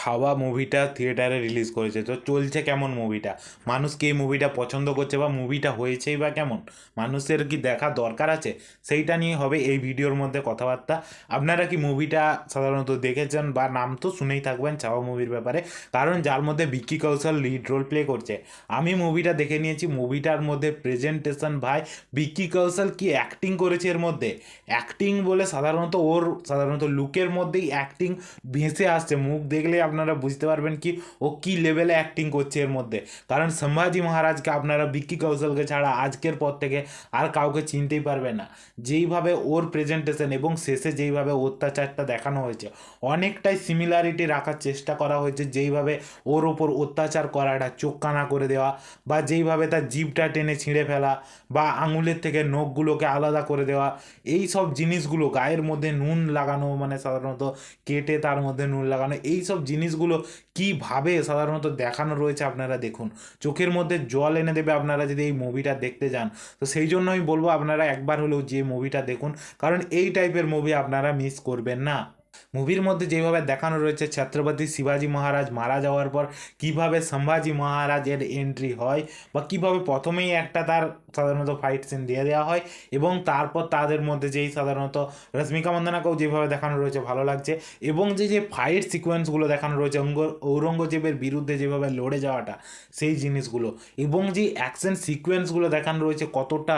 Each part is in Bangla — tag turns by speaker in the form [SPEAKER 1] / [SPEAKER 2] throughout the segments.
[SPEAKER 1] ছাওয়া মুভিটা থিয়েটারে রিলিজ করেছে, তো চলছে কেমন মুভিটা, মানুষ কি এই মুভিটা পছন্দ করছে বা মুভিটা হয়েছেই বা কেমন, মানুষের কি দেখা দরকার আছে, সেইটা নিয়ে হবে এই ভিডিওর মধ্যে কথাবার্তা। আপনারা কি মুভিটা সাধারণত দেখেছেন বা নাম তো শুনেই থাকবেন ছাওয়া মুভির ব্যাপারে, কারণ যার মধ্যে ভিকি কৌশল লিড রোল প্লে করছে। আমি মুভিটা দেখে নিয়েছি, মুভিটার মধ্যে প্রেজেন্টেশন ভাই, ভিকি কৌশল কি অ্যাক্টিং করেছে এর মধ্যে। অ্যাক্টিং বলে সাধারণত লুকের মধ্যেই অ্যাক্টিং ভেসে আসছে, মুখ দেখলে আপনারা বুঝতে পারবেন কি ও কী লেভেলে অ্যাক্টিং করছে এর মধ্যে। কারণ সম্ভাজি মহারাজকে আপনারা ভিকি কৌশলকে ছাড়া আজকের পর থেকে আর কাউকে চিনতেই পারবেন না। যেইভাবে ওর প্রেজেন্টেশন এবং শেষে যেইভাবে অত্যাচারটা দেখানো হয়েছে, অনেকটাই সিমিলারিটি রাখার চেষ্টা করা হয়েছে। যেইভাবে ওর ওপর অত্যাচার করাটা, চোখ কানা করে দেওয়া, বা যেইভাবে তার জিভটা টেনে ছিঁড়ে ফেলা, বা আঙুলের থেকে নখগুলোকে আলাদা করে দেওয়া, এই সব জিনিসগুলো, গায়ের মধ্যে নুন লাগানো, মানে সাধারণত কেটে তার মধ্যে নুন লাগানো, এই সব জিনিসগুলো কীভাবে সাধারণত দেখানো রয়েছে আপনারা দেখুন, চোখের মধ্যে জল এনে দেবে আপনারা যদি এই মুভিটা দেখতে যান। তো সেই জন্য আমি বলবো আপনারা একবার হলেও যে মুভিটা দেখুন, কারণ এই টাইপের মুভি আপনারা মিস করবেন না। মুভির মধ্যে যেভাবে দেখানো রয়েছে ছত্রপতি শিবাজি মহারাজ মারা যাওয়ার পর কিভাবে সম্ভাজি মহারাজের এন্ট্রি হয়, বা কিভাবে প্রথমেই একটা তার সাধারণত ফাইট সিন দিয়ে দেওয়া হয়, এবং তারপর তাদের মধ্যে যেই সাধারণত রশ্মিকা মন্দানাকেও যেভাবে দেখানো রয়েছে ভালো লাগছে, এবং যে ফাইট সিকোয়েন্সগুলো দেখানো রয়েছে ঔরঙ্গজেবের বিরুদ্ধে যেভাবে লড়ে যাওয়াটা, সেই জিনিসগুলো, এবং যে অ্যাকশন সিকোয়েন্সগুলো দেখানো রয়েছে কতটা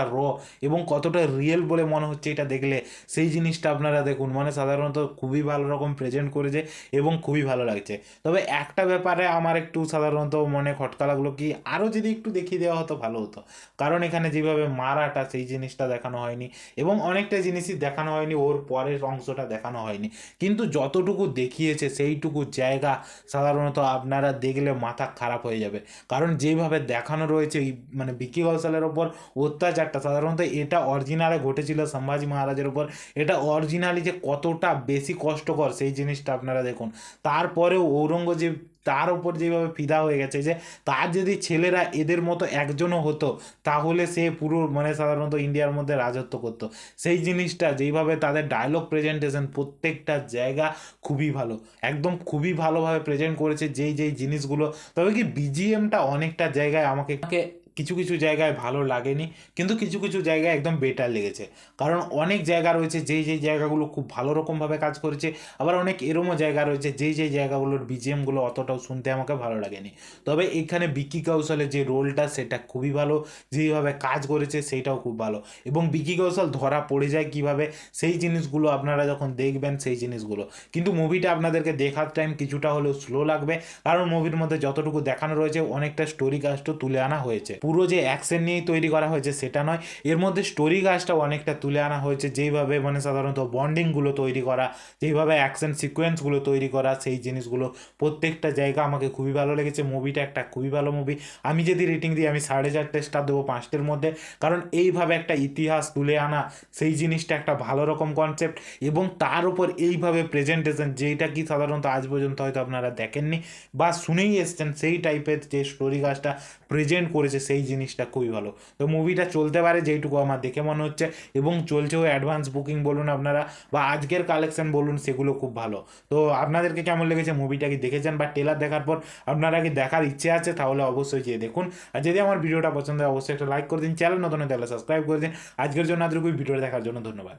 [SPEAKER 1] এবং কতটা রিয়েল বলে মনে হচ্ছে এটা দেখলে, সেই জিনিসটা আপনারা দেখুন। মানে সাধারণত খুবই ভালো রকম প্রেজেন্ট করেছে এবং খুবই ভালো লাগছে। তবে একটা ব্যাপারে আমার একটু সাধারণত মনে খটকা লাগলো, কি আরও যদি একটু দেখিয়ে দেওয়া হতো ভালো হতো, কারণ এখানে যেভাবে মারাটা সেই জিনিসটা দেখানো হয়নি, এবং অনেকটা জিনিসই দেখানো হয়নি, ওর পরের অংশটা দেখানো হয়নি। কিন্তু যতটুকু দেখিয়েছে সেইটুকু জায়গা সাধারণত আপনারা দেখলে মাথা খারাপ হয়ে যাবে। কারণ যেভাবে দেখানো রয়েছে এই মানে ভিকি কৌশলের ওপর অত্যাচারটা, সাধারণত এটা অরিজিনালে ঘটেছিল সম্ভাজি মহারাজের ওপর, এটা অরিজিনালি যে কতটা বেশি কষ্টকর সেই জিনিসটা আপনারা দেখুন। তারপরেও ঔরঙ্গজেব তার উপর যেভাবে ফিদা হয়ে গেছে, যে তার যদি ছেলেরা এদের মতো একজনও হতো তাহলে সে পুরো মানে সাধারণত ইন্ডিয়ার মধ্যে রাজত্ব করতো। সেই জিনিসটা যেইভাবে তাদের ডায়লগ প্রেজেন্টেশন, প্রত্যেকটা জায়গা খুবই ভালো, একদম খুবই ভালোভাবে প্রেজেন্ট করেছে যেই জিনিসগুলো। তবে কি বিজিএমটা অনেকটা জায়গায় আমাকে কিছু কিছু জায়গায় ভালো লাগেনি, কিন্তু কিছু কিছু জায়গায় একদম বেটার লেগেছে। কারণ অনেক জায়গা রয়েছে যেই জায়গাগুলো খুব ভালো রকমভাবে কাজ করেছে, আবার অনেক এরমও জায়গা রয়েছে যেই জায়গাগুলোর বিজিএমগুলো অতটাও শুনতে আমাকে ভালো লাগেনি। তবে এখানে ভিকি কৌশলের যে রোলটা সেটা খুবই ভালো, যেইভাবে কাজ করেছে সেইটাও খুব ভালো, এবং ভিকি কৌশল ধরা পড়ে যায় কিভাবে, সেই জিনিসগুলো আপনারা যখন দেখবেন সেই জিনিসগুলো। কিন্তু মুভিটা আপনাদেরকে দেখার টাইম কিছুটা হলেও স্লো লাগবে, কারণ মুভির মধ্যে যতটুকু দেখানো রয়েছে অনেকটা স্টোরি কাস্টও তুলে আনা হয়েছে। পুরো যে অ্যাকশন নিয়েই তৈরি করা হয়েছে সেটা নয়, এর মধ্যে স্টোরি কাজটাও অনেকটা তুলে আনা হয়েছে। যেইভাবে মানে সাধারণত বন্ডিংগুলো তৈরি করা, যেইভাবে অ্যাকশন সিকোয়েন্সগুলো তৈরি করা, সেই জিনিসগুলো প্রত্যেকটা জায়গা আমাকে খুবই ভালো লেগেছে। মুভিটা একটা খুবই ভালো মুভি। আমি যদি রেটিং দিই আমি 4.5 স্টার দেবো 5টের মধ্যে, কারণ এইভাবে একটা ইতিহাস তুলে আনা, সেই জিনিসটা একটা ভালো রকম কনসেপ্ট, এবং তার উপর এইভাবে প্রেজেন্টেশন, যেইটা কি সাধারণত আজ পর্যন্ত হয়তো আপনারা দেখেননি বা শুনেই এসছেন, সেই টাইপের যে স্টোরি কাজটা প্রেজেন্ট করেছে সেই জিনিসটা খুবই ভালো। তো মুভিটা চলতে পারে যেইটুকু আমার দেখে মনে হচ্ছে, এবং চলছেও। অ্যাডভান্স বুকিং বলুন আপনারা বা আজকের কালেকশন বলুন, সেগুলো খুব ভালো। তো আপনাদেরকে কেমন লেগেছে, মুভিটা কি দেখেছেন বা ট্রেলার দেখার পর আপনারা কি দেখার ইচ্ছে আছে, তাহলে অবশ্যই যেয়ে দেখুন। আর যদি আমার ভিডিওটা পছন্দ হয় অবশ্যই একটা লাইক করে দিন, চ্যানেল নতুন হলে তাহলে সাবস্ক্রাইব করে দিন। আজকের জন্য এতটুকুই, ভিডিও দেখার জন্য ধন্যবাদ।